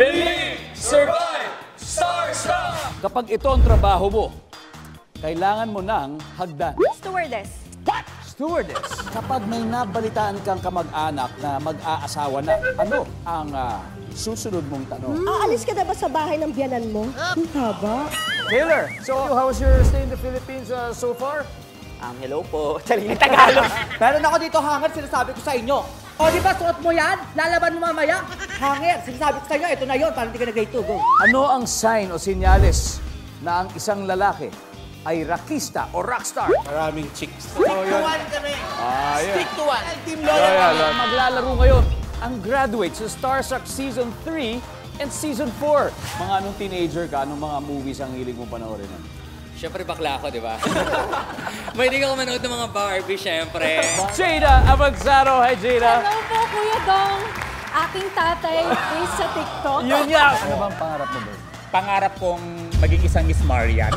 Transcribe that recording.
Believe! Survive! Starstruck! Kapag ito ang trabaho mo, kailangan mo ng hagdan. Stewardess. What? Stewardess. Kapag may nabalitaan kang kamag-anak na mag-aasawa na, ano ang susunod mong tanong? Aalis ka na ba sa bahay ng biyanan mo? Ang haba. Taylor, so how was your stay in the Philippines so far? Hello po. Charing Tagalog. Meron ako dito hanger, sinasabi ko sa inyo. O di ba, suot mo yan? Lalaban mo mamaya? Hanger, sinasabi ko sa inyo, ito na yun, parang hindi ka na grade 2, go. Ano ang sign o senyales na ang isang lalaki ay rockista o rockstar? Maraming chicks. Stick to one kami. Stick to one. Team Lola. Maglalaro ngayon ang graduate sa Starstruck Season 3 and Season 4. Mga anong teenager ka, anong mga movies ang hilig mo panoorin? Siyempre bakla ako, di ba? Mahilig ako manood ng mga Barbie, siyempre. Jada Abanzaro. Hi, Jada. Hello po, Kuya Dong. Aking tatay is sa TikTok. Yun yan. Ano bang pangarap mo, Bert? Pangarap kong maging isang Miss Marian.